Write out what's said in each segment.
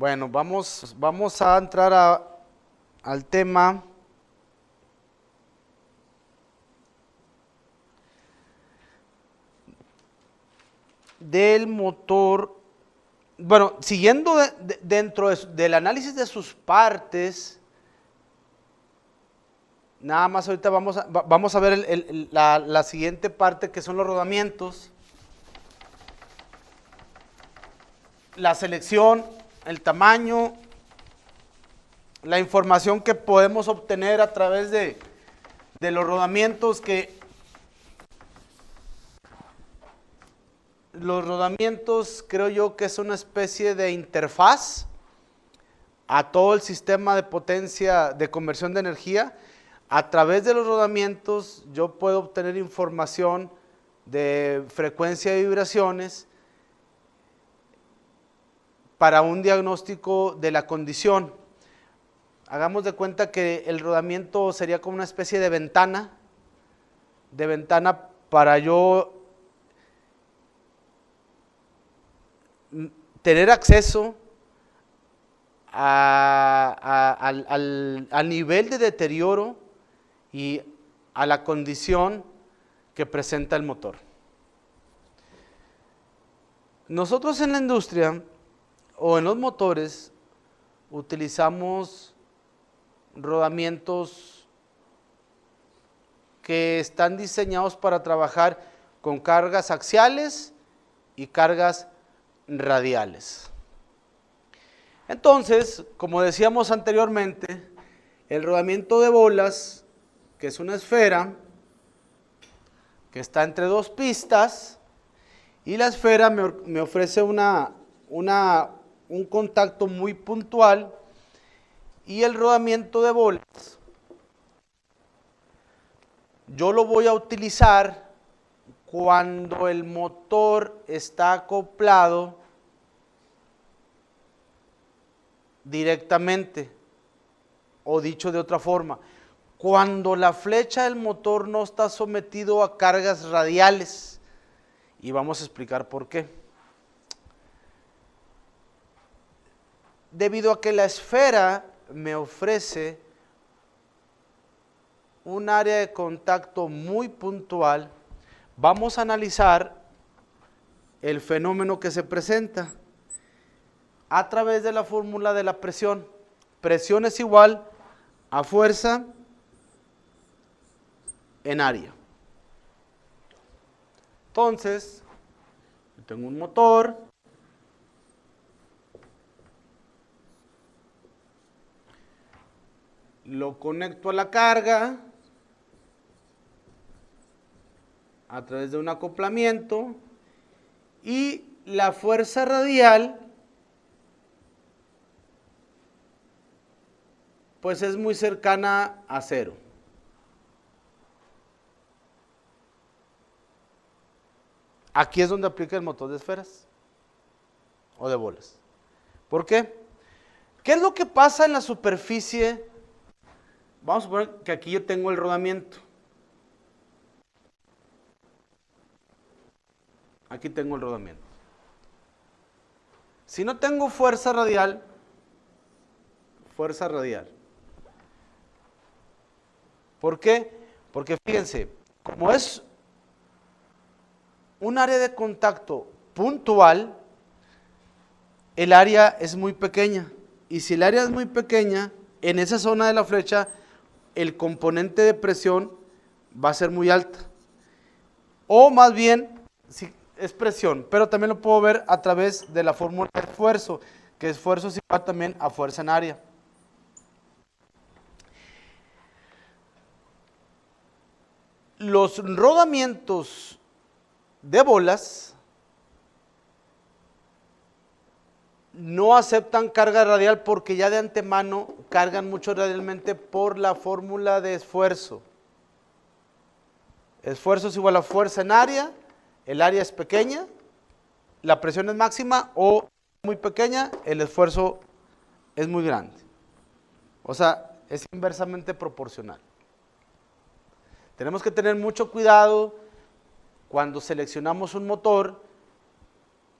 Bueno, vamos a entrar al tema del motor. Bueno, siguiendo dentro del análisis de sus partes, nada más ahorita vamos a ver la siguiente parte, que son los rodamientos, la selección, el tamaño, la información que podemos obtener a través de los rodamientos, que los rodamientos creo yo que es una especie de interfaz a todo el sistema de potencia de conversión de energía. A través de los rodamientos yo puedo obtener información de frecuencia de vibraciones para un diagnóstico de la condición. Hagamos de cuenta que el rodamiento sería como una especie de ventana para yo tener acceso al nivel de deterioro y a la condición que presenta el motor. Nosotros en la industria o en los motores utilizamos rodamientos que están diseñados para trabajar con cargas axiales y cargas radiales. Entonces, como decíamos anteriormente, el rodamiento de bolas, que es una esfera que está entre dos pistas, y la esfera me ofrece un contacto muy puntual, y el rodamiento de bolas yo lo voy a utilizar cuando el motor está acoplado directamente, o dicho de otra forma, cuando la flecha del motor no está sometido a cargas radiales, y vamos a explicar por qué. Debido a que la esfera me ofrece un área de contacto muy puntual, vamos a analizar el fenómeno que se presenta a través de la fórmula de la presión. Presión es igual a fuerza en área. Entonces, tengo un motor, lo conecto a la carga a través de un acoplamiento, y la fuerza radial pues es muy cercana a cero. Aquí es donde aplica el motor de esferas o de bolas. ¿Por qué? ¿Qué es lo que pasa en la superficie? Vamos a suponer que aquí yo tengo el rodamiento. Aquí tengo el rodamiento. Si no tengo fuerza radial, ¿por qué? Porque fíjense, como es un área de contacto puntual, el área es muy pequeña. Y si el área es muy pequeña, en esa zona de la flecha, el componente de presión va a ser muy alta. O más bien, sí, es presión, pero también lo puedo ver a través de la fórmula de esfuerzo, que esfuerzo es igual también a fuerza en área. Los rodamientos de bolas no aceptan carga radial porque ya de antemano cargan mucho radialmente por la fórmula de esfuerzo. Esfuerzo es igual a fuerza en área, el área es pequeña, la presión es máxima, o muy pequeña, el esfuerzo es muy grande. O sea, es inversamente proporcional. Tenemos que tener mucho cuidado cuando seleccionamos un motor,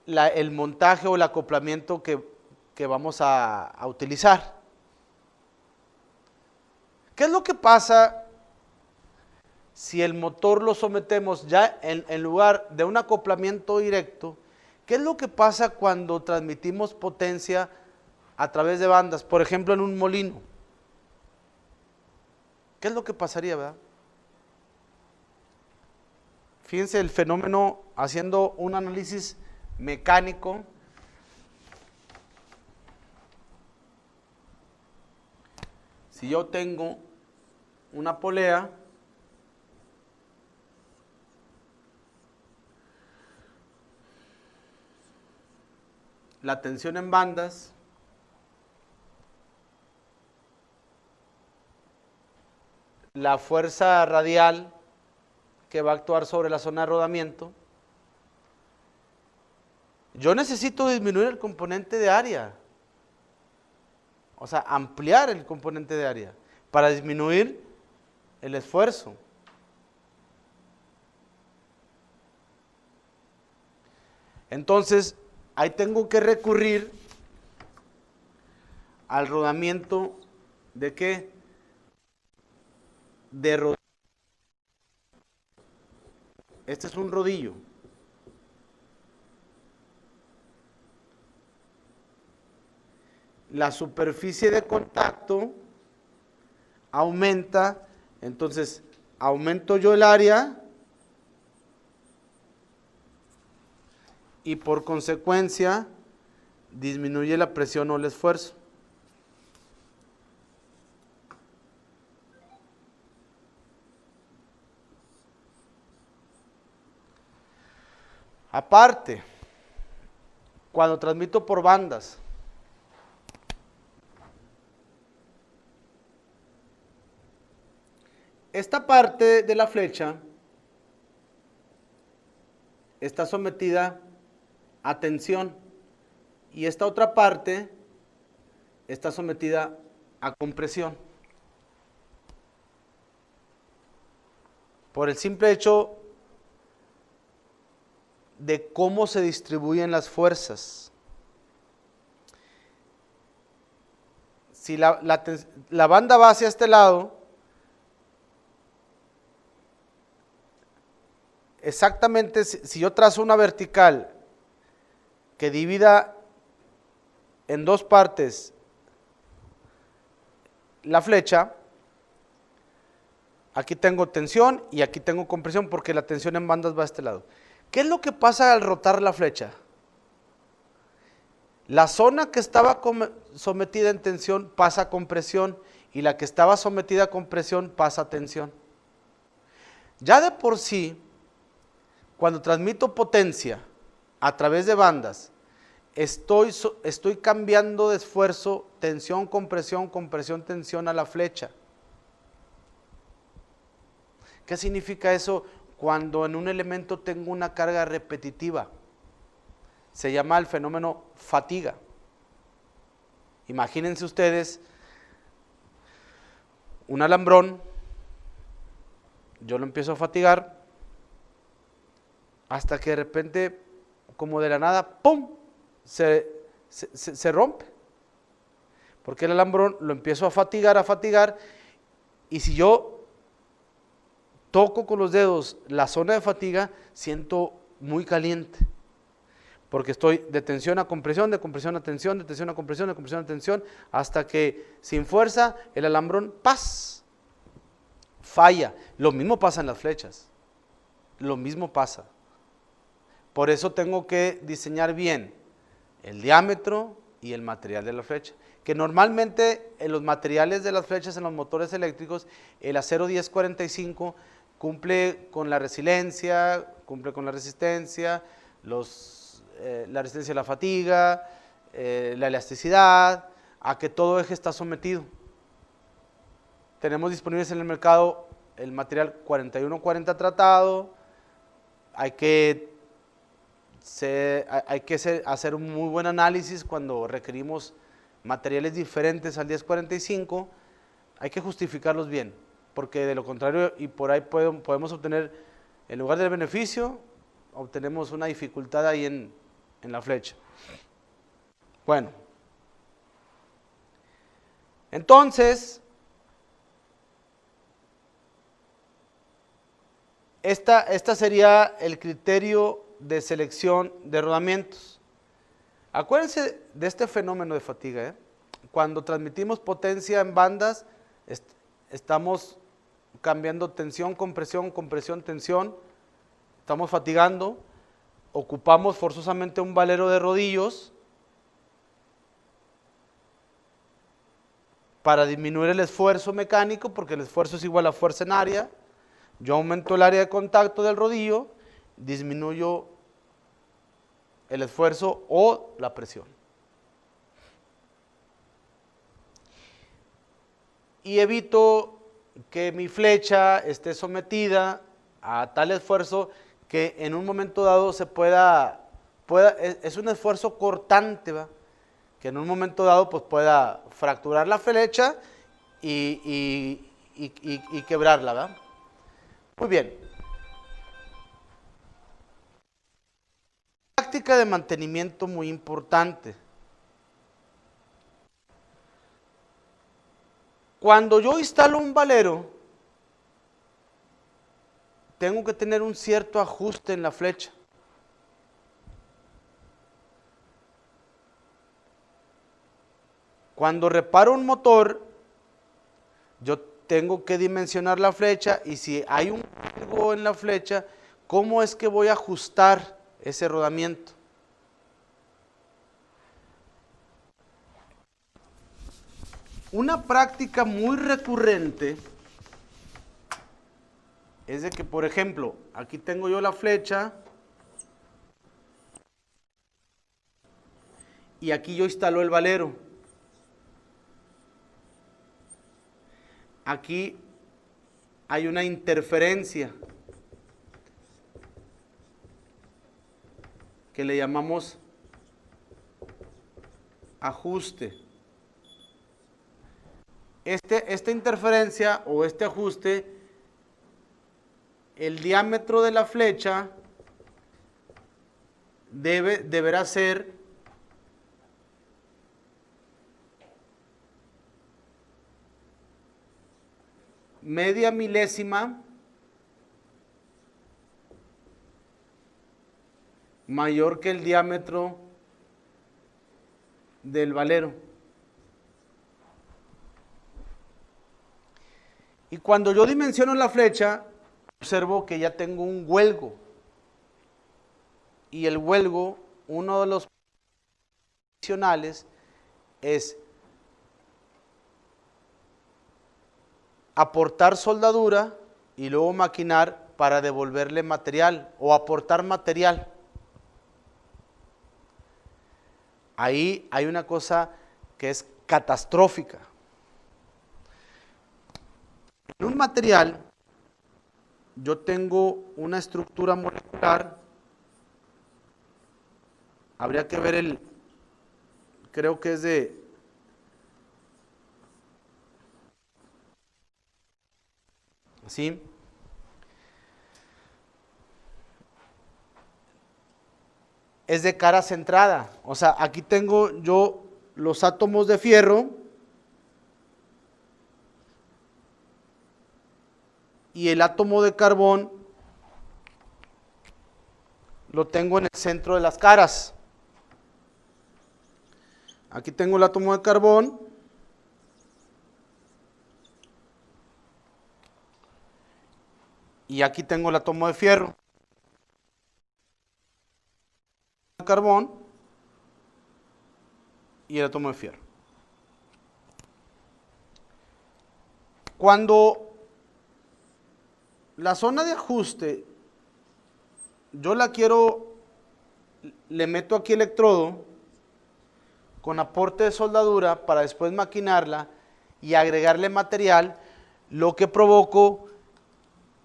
el montaje o el acoplamiento que que vamos a utilizar. ¿Qué es lo que pasa si el motor lo sometemos ya en lugar de un acoplamiento directo? ¿Qué es lo que pasa cuando transmitimos potencia a través de bandas? Por ejemplo, en un molino. ¿Qué es lo que pasaría, verdad? Fíjense el fenómeno, haciendo un análisis mecánico. Si yo tengo una polea, la tensión en bandas la fuerza radial que va a actuar sobre la zona de rodamiento, yo necesito disminuir el componente de área, o sea, ampliar el componente de área para disminuir el esfuerzo. Entonces, ahí tengo que recurrir al rodamiento de ¿qué? De rodillo. Este es un rodillo. La superficie de contacto aumenta, entonces aumento yo el área y por consecuencia disminuye la presión o el esfuerzo. Aparte, cuando transmito por bandas, esta parte de la flecha está sometida a tensión y esta otra parte está sometida a compresión. Por el simple hecho de cómo se distribuyen las fuerzas. Si la banda va hacia este lado, exactamente si yo trazo una vertical que divida en dos partes la flecha, aquí tengo tensión y aquí tengo compresión porque la tensión en bandas va a este lado. ¿Qué es lo que pasa al rotar la flecha? La zona que estaba sometida en tensión pasa a compresión y la que estaba sometida a compresión pasa a tensión. Ya de por sí, cuando transmito potencia a través de bandas, estoy cambiando de esfuerzo, tensión, compresión, compresión, tensión a la flecha. ¿Qué significa eso? Cuando en un elemento tengo una carga repetitiva, se llama el fenómeno fatiga. Imagínense ustedes un alambrón, yo lo empiezo a fatigar, hasta que de repente, como de la nada, ¡pum!, se rompe. Porque el alambrón lo empiezo a fatigar, y si yo toco con los dedos la zona de fatiga, siento muy caliente, porque estoy de tensión a compresión, de compresión a tensión, de tensión a compresión, de compresión a tensión, hasta que sin fuerza el alambrón, ¡paz!, falla. Lo mismo pasa en las flechas, lo mismo pasa. Por eso tengo que diseñar bien el diámetro y el material de la flecha, que normalmente en los materiales de las flechas en los motores eléctricos, el acero 1045 cumple con la resiliencia, cumple con la resistencia, la resistencia a la fatiga, la elasticidad, a que todo eje está sometido. Tenemos disponibles en el mercado el material 4140 tratado. Hay que hacer un muy buen análisis cuando requerimos materiales diferentes al 1045, hay que justificarlos bien, porque de lo contrario, y por ahí podemos obtener, en lugar del beneficio, obtenemos una dificultad ahí en la flecha. Bueno, Entonces, esta sería el criterio de selección de rodamientos. Acuérdense de este fenómeno de fatiga, ¿eh? Cuando transmitimos potencia en bandas, estamos cambiando tensión, compresión, compresión, tensión, estamos fatigando, ocupamos forzosamente un valero de rodillos para disminuir el esfuerzo mecánico, porque el esfuerzo es igual a fuerza en área. Yo aumento el área de contacto del rodillo, disminuyo el esfuerzo o la presión. Y evito que mi flecha esté sometida a tal esfuerzo que en un momento dado se es un esfuerzo cortante, ¿va? Que en un momento dado pues pueda fracturar la flecha y quebrarla, ¿va? Muy bien. Práctica de mantenimiento muy importante. Cuando yo instalo un valero, tengo que tener un cierto ajuste en la flecha. Cuando reparo un motor, yo tengo que dimensionar la flecha y si hay un algo en la flecha, ¿cómo es que voy a ajustar ese rodamiento? Una práctica muy recurrente es de que, por ejemplo, aquí tengo yo la flecha y aquí yo instalo el valero. Aquí hay una interferencia que le llamamos ajuste. Esta interferencia o este ajuste, el diámetro de la flecha deberá ser media milésima mayor que el diámetro del valero. Y cuando yo dimensiono la flecha, observo que ya tengo un huelgo. Y el huelgo, uno de los adicionales, es aportar soldadura y luego maquinar para devolverle material o aportar material. Ahí hay una cosa que es catastrófica. En un material yo tengo una estructura molecular, habría que ver creo que es ¿sí? Es de cara centrada, o sea, aquí tengo yo los átomos de fierro y el átomo de carbón lo tengo en el centro de las caras. Aquí tengo el átomo de carbón y aquí tengo el átomo de fierro. El carbón y el átomo de fierro. Cuando la zona de ajuste yo la quiero, le meto aquí electrodo con aporte de soldadura para después maquinarla y agregarle material, lo que provoco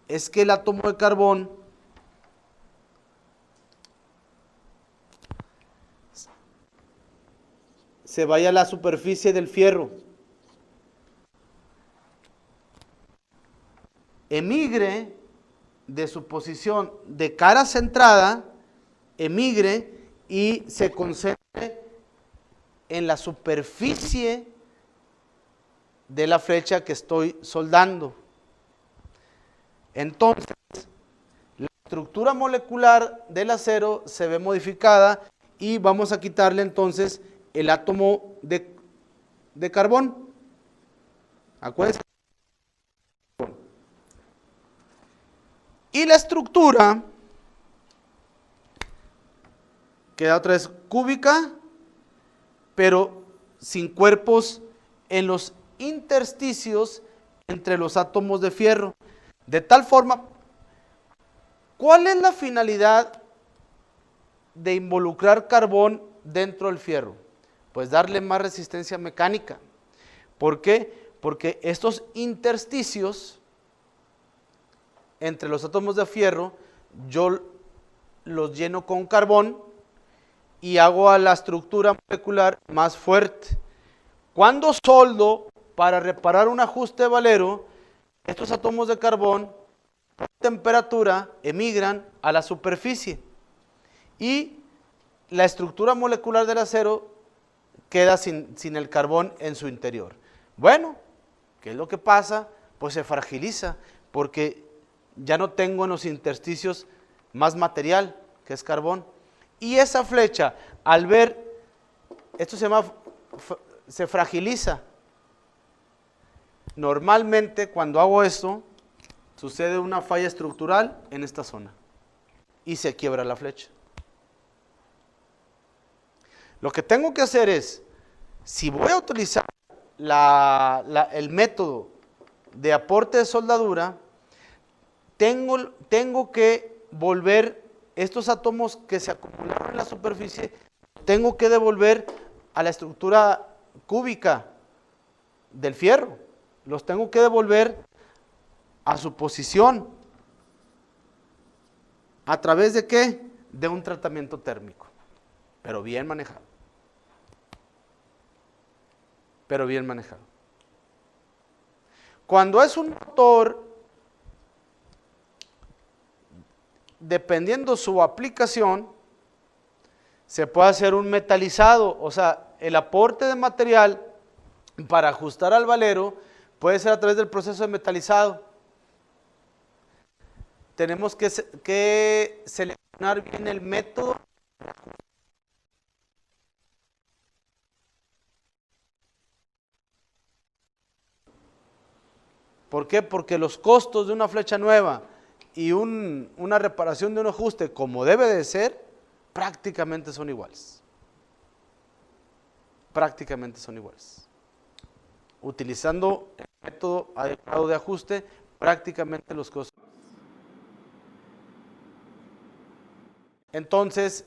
es que el átomo de carbón se vaya a la superficie del fierro, emigre de su posición de cara centrada, emigre y se concentre en la superficie de la flecha que estoy soldando. Entonces, la estructura molecular del acero se ve modificada y vamos a quitarle entonces el átomo de carbón. Acuérdense. Y la estructura queda otra vez cúbica, pero sin cuerpos en los intersticios entre los átomos de fierro. De tal forma, ¿cuál es la finalidad de involucrar carbón dentro del fierro? Pues darle más resistencia mecánica. ¿Por qué? Porque estos intersticios entre los átomos de fierro, yo los lleno con carbón y hago a la estructura molecular más fuerte. Cuando soldo para reparar un ajuste valero, estos átomos de carbón por temperatura emigran a la superficie y la estructura molecular del acero queda sin el carbón en su interior. Bueno, ¿qué es lo que pasa? Pues se fragiliza porque ya no tengo en los intersticios más material, que es carbón. Y esa flecha, al ver, esto se fragiliza. Normalmente cuando hago esto, sucede una falla estructural en esta zona y se quiebra la flecha. Lo que tengo que hacer es, si voy a utilizar el método de aporte de soldadura, tengo que volver estos átomos que se acumularon en la superficie, tengo que devolver a la estructura cúbica del fierro. Los tengo que devolver a su posición. ¿A través de qué? De un tratamiento térmico, pero bien manejado. Pero bien manejado. Cuando es un motor, dependiendo su aplicación, se puede hacer un metalizado, o sea, el aporte de material para ajustar al valero puede ser a través del proceso de metalizado. Tenemos que seleccionar bien el método. ¿Por qué? Porque los costos de una flecha nueva y una reparación de un ajuste como debe de ser, prácticamente son iguales. Prácticamente son iguales. Utilizando el método adecuado de ajuste, prácticamente los costos. Entonces,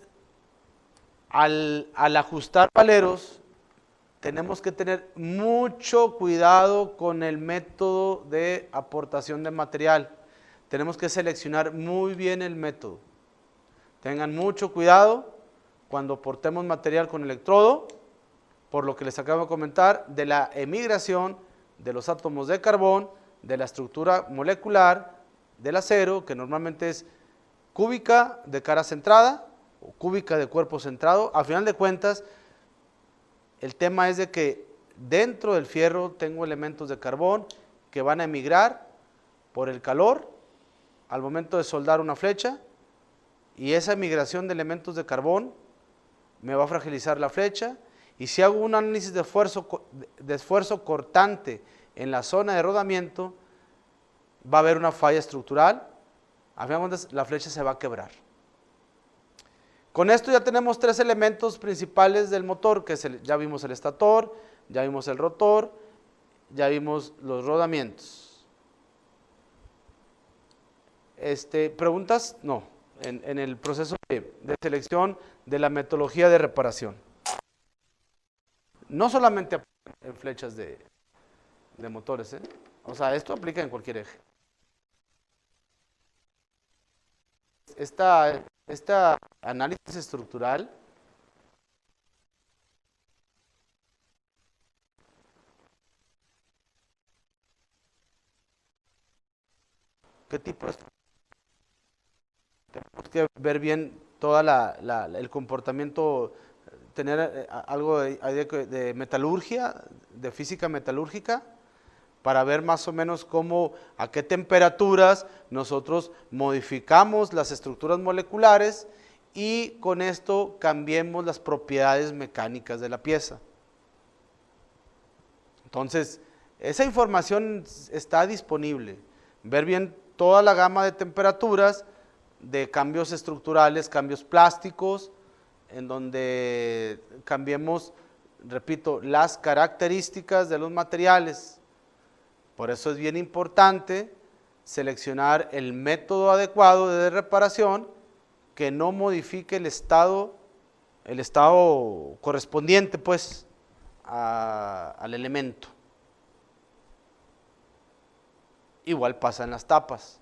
al ajustar valeros, tenemos que tener mucho cuidado con el método de aportación de material. Tenemos que seleccionar muy bien el método. Tengan mucho cuidado cuando aportemos material con electrodo, por lo que les acabo de comentar, de la emigración de los átomos de carbón, de la estructura molecular del acero, que normalmente es cúbica de cara centrada o cúbica de cuerpo centrado. A final de cuentas, el tema es de que dentro del fierro tengo elementos de carbón que van a emigrar por el calor al momento de soldar una flecha, y esa emigración de elementos de carbón me va a fragilizar la flecha, y si hago un análisis de esfuerzo cortante en la zona de rodamiento, va a haber una falla estructural, a fin de cuentas la flecha se va a quebrar. Con esto ya tenemos tres elementos principales del motor, que ya vimos el estator, ya vimos el rotor, ya vimos los rodamientos. ¿Preguntas? No, en el proceso de selección de la metodología de reparación. No solamente en flechas de motores, o sea, esto aplica en cualquier eje. Esta análisis estructural ¿qué tipo de estructura? Tenemos que ver bien todo el comportamiento, tener algo de metalurgia, de física metalúrgica, para ver más o menos cómo, a qué temperaturas nosotros modificamos las estructuras moleculares y con esto cambiemos las propiedades mecánicas de la pieza. Entonces, esa información está disponible. Ver bien toda la gama de temperaturas, de cambios estructurales, cambios plásticos, en donde cambiemos, repito, las características de los materiales. Por eso es bien importante seleccionar el método adecuado de reparación que no modifique el estado correspondiente, pues, al elemento. Igual pasa en las tapas.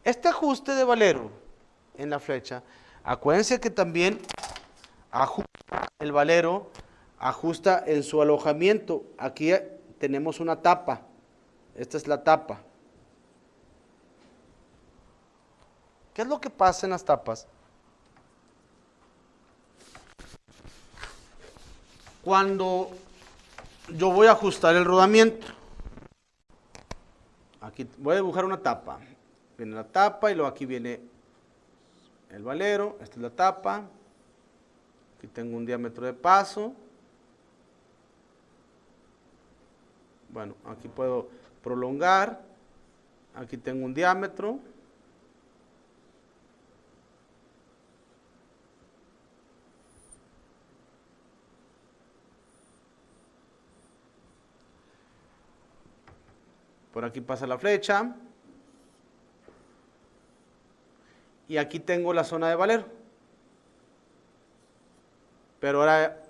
Este ajuste de valero en la flecha, acuérdense que también ajusta el valero, ajusta en su alojamiento. Aquí tenemos una tapa, esta es la tapa. ¿Qué es lo que pasa en las tapas? Cuando yo voy a ajustar el rodamiento, aquí voy a dibujar una tapa. Viene la tapa y luego aquí viene el valero, esta es la tapa. Aquí tengo un diámetro de paso. Bueno, aquí puedo prolongar. Aquí tengo un diámetro. Por aquí pasa la flecha. Y aquí tengo la zona de valero. Pero ahora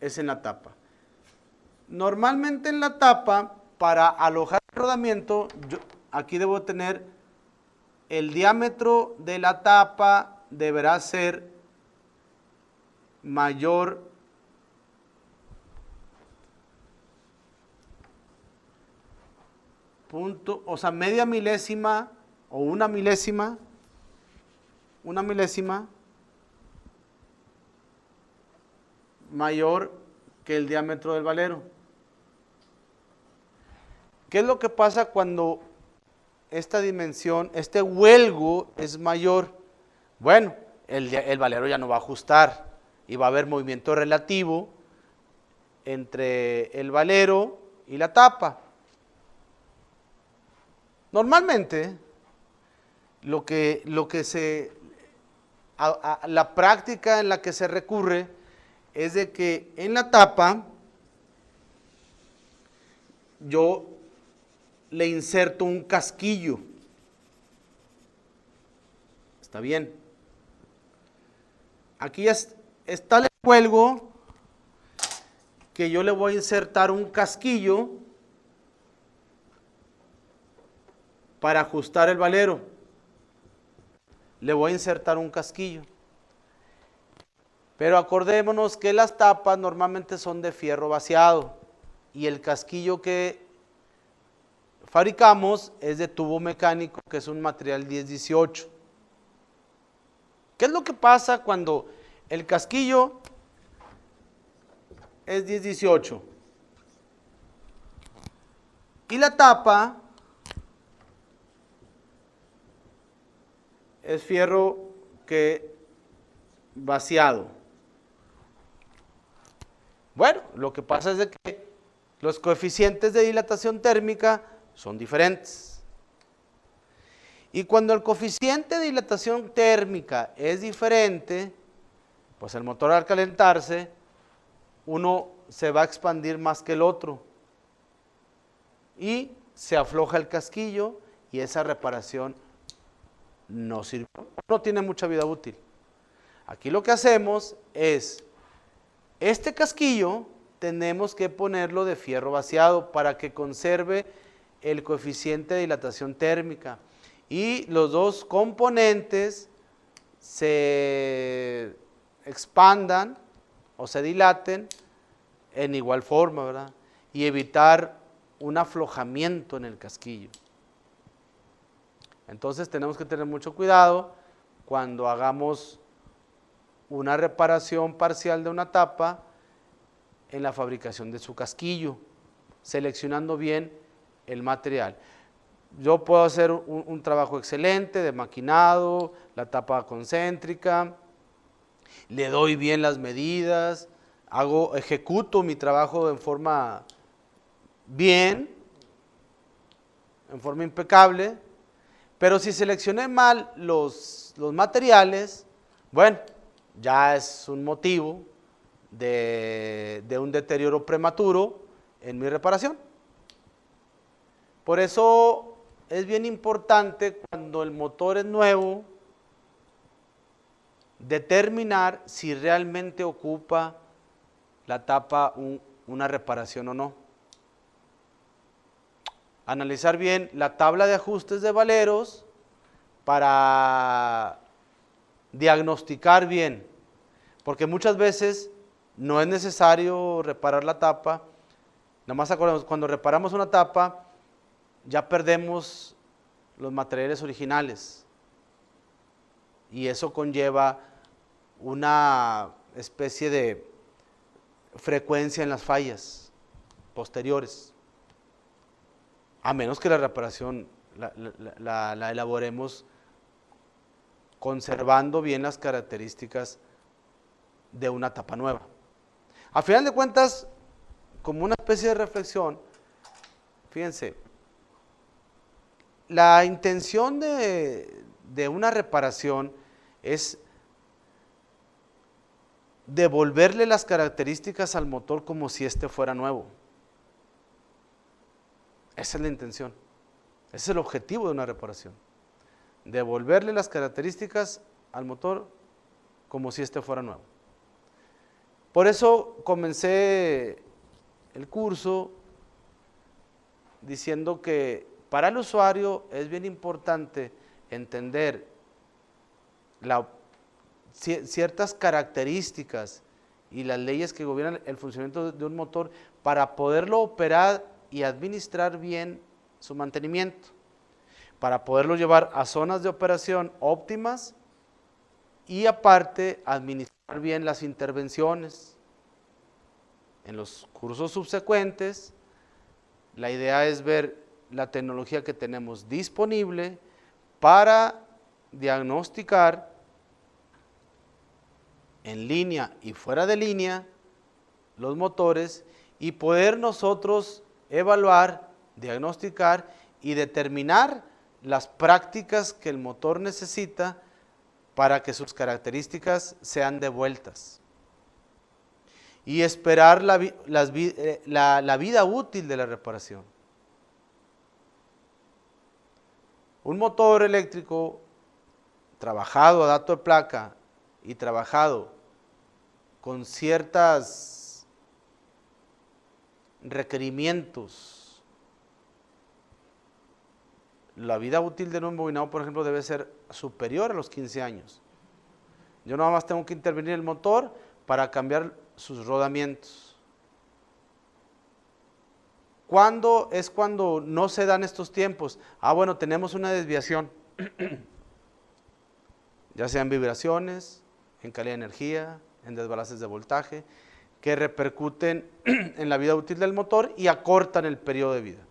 es en la tapa. Normalmente en la tapa, para alojar el rodamiento, aquí debo tener el diámetro de la tapa, deberá ser mayor punto, o sea, media milésima o una milésima mayor que el diámetro del valero. ¿Qué es lo que pasa cuando esta dimensión, este huelgo es mayor? Bueno, el valero ya no va a ajustar y va a haber movimiento relativo entre el valero y la tapa. Normalmente, la práctica en la que se recurre es de que en la tapa yo le inserto un casquillo. Está bien. Aquí ya está el huelgo que yo le voy a insertar un casquillo para ajustar el valero. Le voy a insertar un casquillo. Pero acordémonos que las tapas normalmente son de fierro vaciado y el casquillo que fabricamos es de tubo mecánico, que es un material 10-18. ¿Qué es lo que pasa cuando el casquillo es 10-18 y la tapa es fierro vaciado? Bueno, lo que pasa es de que los coeficientes de dilatación térmica son diferentes. Y cuando el coeficiente de dilatación térmica es diferente, pues el motor al calentarse, uno se va a expandir más que el otro. Y se afloja el casquillo y esa reparación no sirve, no tiene mucha vida útil. Aquí lo que hacemos es, este casquillo tenemos que ponerlo de fierro vaciado para que conserve el coeficiente de dilatación térmica y los dos componentes se expandan o se dilaten en igual forma, ¿verdad? Y evitar un aflojamiento en el casquillo. Entonces tenemos que tener mucho cuidado cuando hagamos una reparación parcial de una tapa en la fabricación de su casquillo, seleccionando bien el material. Yo puedo hacer un trabajo excelente de maquinado, la tapa concéntrica, le doy bien las medidas, ejecuto mi trabajo en forma bien, en forma impecable, pero si seleccioné mal los materiales, bueno, ya es un motivo de un deterioro prematuro en mi reparación. Por eso es bien importante cuando el motor es nuevo, determinar si realmente ocupa la tapa una reparación o no. Analizar bien la tabla de ajustes de valeros para diagnosticar bien, porque muchas veces no es necesario reparar la tapa. Nada más acordemos, cuando reparamos una tapa ya perdemos los materiales originales y eso conlleva una especie de frecuencia en las fallas posteriores, a menos que la reparación la elaboremos conservando bien las características de una tapa nueva. A final de cuentas, como una especie de reflexión, fíjense, la intención de una reparación es devolverle las características al motor como si éste fuera nuevo. Esa es la intención, ese es el objetivo de una reparación, devolverle las características al motor como si éste fuera nuevo. Por eso comencé el curso diciendo que para el usuario es bien importante entender ciertas características y las leyes que gobiernan el funcionamiento de un motor para poderlo operar y administrar bien su mantenimiento, para poderlo llevar a zonas de operación óptimas y aparte administrar bien las intervenciones. En los cursos subsecuentes, la idea es ver la tecnología que tenemos disponible para diagnosticar en línea y fuera de línea los motores y poder nosotros evaluar, diagnosticar y determinar las prácticas que el motor necesita para que sus características sean devueltas y esperar la vida útil de la reparación. Un motor eléctrico trabajado a dato de placa y trabajado con ciertos requerimientos, la vida útil de un bobinado, por ejemplo, debe ser superior a los 15 años. Yo nada más tengo que intervenir el motor para cambiar sus rodamientos. ¿Cuándo es cuando no se dan estos tiempos? Bueno, tenemos una desviación, ya sean vibraciones, en calidad de energía, en desbalances de voltaje, que repercuten en la vida útil del motor y acortan el periodo de vida.